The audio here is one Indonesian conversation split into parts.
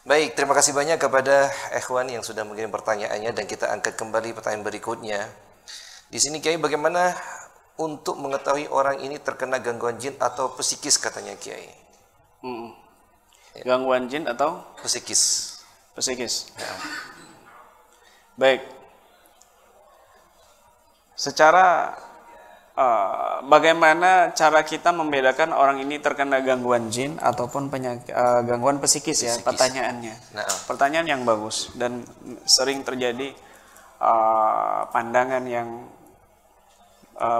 Baik, terima kasih banyak kepada ikhwan yang sudah mengirim pertanyaannya dan kita angkat kembali pertanyaan berikutnya. Di sini Kiai, bagaimana untuk mengetahui orang ini terkena gangguan jin atau psikis katanya Kiai? Gangguan jin atau Psikis. psikis. Baik. Secara bagaimana cara kita membedakan orang ini terkena gangguan jin ataupun gangguan psikis ya, pertanyaannya. Nah, Pertanyaan yang bagus dan sering terjadi pandangan yang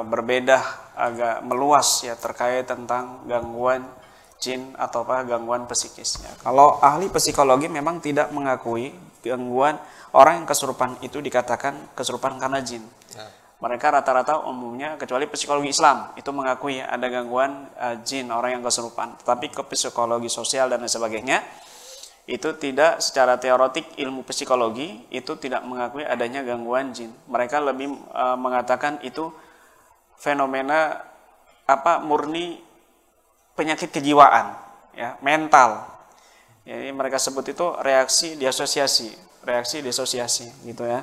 berbeda, agak meluas ya terkait tentang gangguan jin atau gangguan psikisnya. Kalau ahli psikologi memang tidak mengakui gangguan orang yang kesurupan itu dikatakan kesurupan karena jin. Mereka rata-rata umumnya, kecuali psikologi Islam, itu mengakui ada gangguan jin, orang yang kesurupan. Tetapi ke psikologi sosial dan sebagainya, itu tidak secara teoretik ilmu psikologi, itu tidak mengakui adanya gangguan jin. Mereka lebih mengatakan itu fenomena murni penyakit kejiwaan, ya, mental. Jadi mereka sebut itu reaksi disosiasi, gitu ya.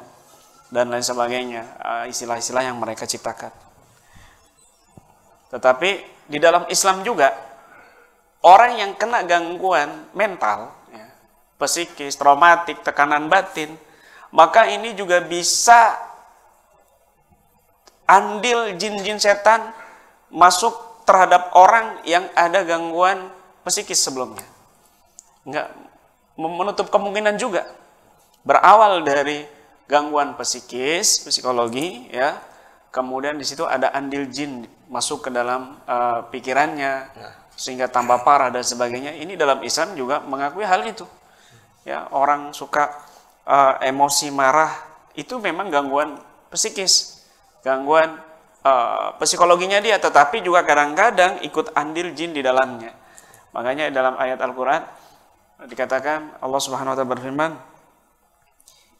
Dan lain sebagainya, istilah-istilah yang mereka ciptakan. Tetapi di dalam Islam juga, orang yang kena gangguan mental, ya, psikis, traumatik, tekanan batin, maka ini juga bisa andil jin-jin setan masuk terhadap orang yang ada gangguan psikis sebelumnya. Enggak menutup kemungkinan juga. Berawal dari gangguan psikis, psikologi, ya. Kemudian di situ ada andil jin masuk ke dalam pikirannya sehingga tambah parah dan sebagainya. Ini dalam Islam juga mengakui hal itu. Ya, orang suka emosi marah itu memang gangguan psikis, gangguan psikologinya dia, tetapi juga kadang-kadang ikut andil jin di dalamnya. Makanya dalam ayat Al-Qur'an dikatakan Allah Subhanahu wa taala berfirman,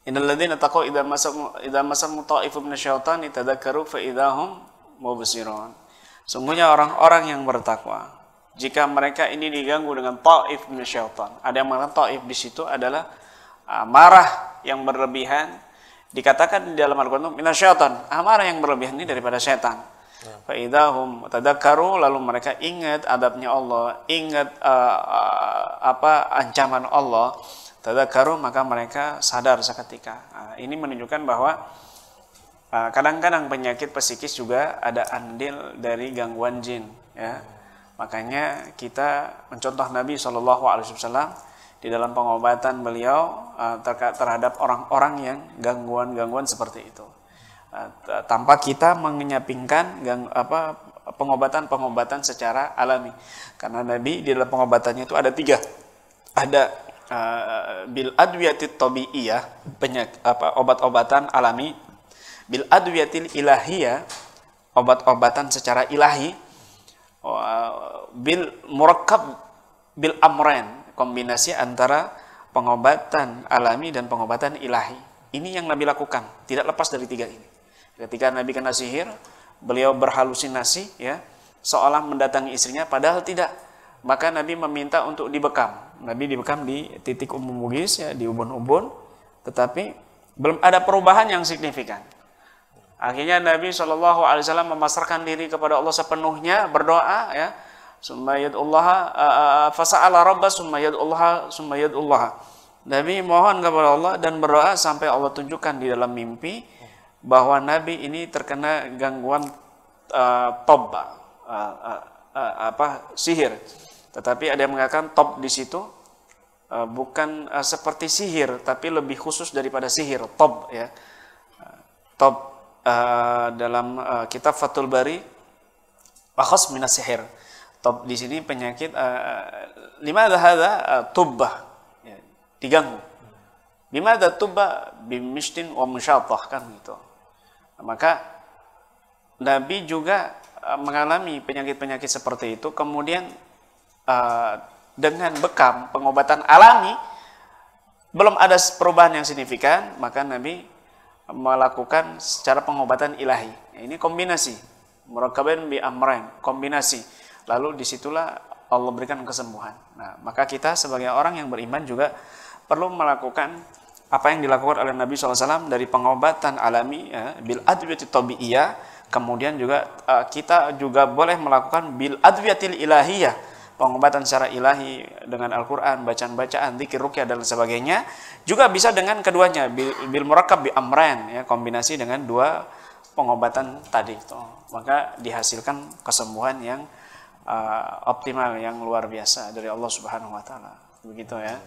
Innal ladzina taqaw idza masahum ta'ifun minasyaitani tadzakkaru fa idzahum mubsirun. Sungguhnya orang-orang yang bertakwa, jika mereka ini diganggu dengan ta'if minasyaitan. Ada yang mengatakan ta'if di situ adalah marah yang berlebihan. Dikatakan di dalam Al-Qur'an minasyaitan, marah yang berlebihan ini daripada setan. Fa idzahum tadzakkaru, lalu mereka ingat adabnya Allah, ingat ancaman Allah. Tadzakkaru, maka mereka sadar seketika. Ini menunjukkan bahwa kadang-kadang penyakit psikis juga ada andil dari gangguan jin, ya. Makanya kita mencontoh Nabi SAW di dalam pengobatan beliau terhadap orang-orang yang gangguan-gangguan seperti itu. Tanpa kita menyampingkan pengobatan-pengobatan secara alami. Karena Nabi di dalam pengobatannya itu ada 3. Ada bil adwiyatit tabi'iyah, obat-obatan alami, bil adwiyatil ilahiyah, obat-obatan secara ilahi, bil murakkab bil amrain, kombinasi antara pengobatan alami dan pengobatan ilahi. Ini yang Nabi lakukan, tidak lepas dari 3 ini. Ketika Nabi kena sihir, beliau berhalusinasi, ya, seolah mendatangi istrinya, padahal tidak. Maka Nabi meminta untuk dibekam. Nabi dibekam di titik Mugis, ya, di ubun-ubun, tetapi belum ada perubahan yang signifikan. Akhirnya Nabi SAW memasrahkan diri kepada Allah sepenuhnya, berdoa, ya, summa yad'ullaha fasa'ala rabbah summa yad'ullaha. Nabi mohon kepada Allah dan berdoa sampai Allah tunjukkan di dalam mimpi bahwa Nabi ini terkena gangguan sihir. Tetapi ada yang mengatakan tob di situ bukan seperti sihir, tapi lebih khusus daripada sihir. Tob, ya, tob dalam kitab Fathul Bari, akhas minas sihir. Tob di sini penyakit limadha hadza tubbah, ya, diganggu. Limadha tubbah bimishtin wa musyattah, kan gitu. Maka Nabi juga mengalami penyakit-penyakit seperti itu, kemudian dengan bekam pengobatan alami belum ada perubahan yang signifikan, maka Nabi melakukan secara pengobatan ilahi. Ini kombinasi murakkaban bi amrain, kombinasi. Lalu disitulah Allah berikan kesembuhan. Nah, maka kita sebagai orang yang beriman juga perlu melakukan apa yang dilakukan oleh Nabi SAW dari pengobatan alami ya, bil adwiyati tabi'iyah, kemudian juga kita juga boleh melakukan bil adwiyatil ilahiyah, pengobatan secara ilahi dengan Al-Quran, bacaan-bacaan, dzikir, ruqyah dan sebagainya. Juga bisa dengan keduanya, bil murakkab bi amran ya, kombinasi dengan dua pengobatan tadi itu. Maka dihasilkan kesembuhan yang optimal, yang luar biasa dari Allah Subhanahu wa taala. Begitu ya.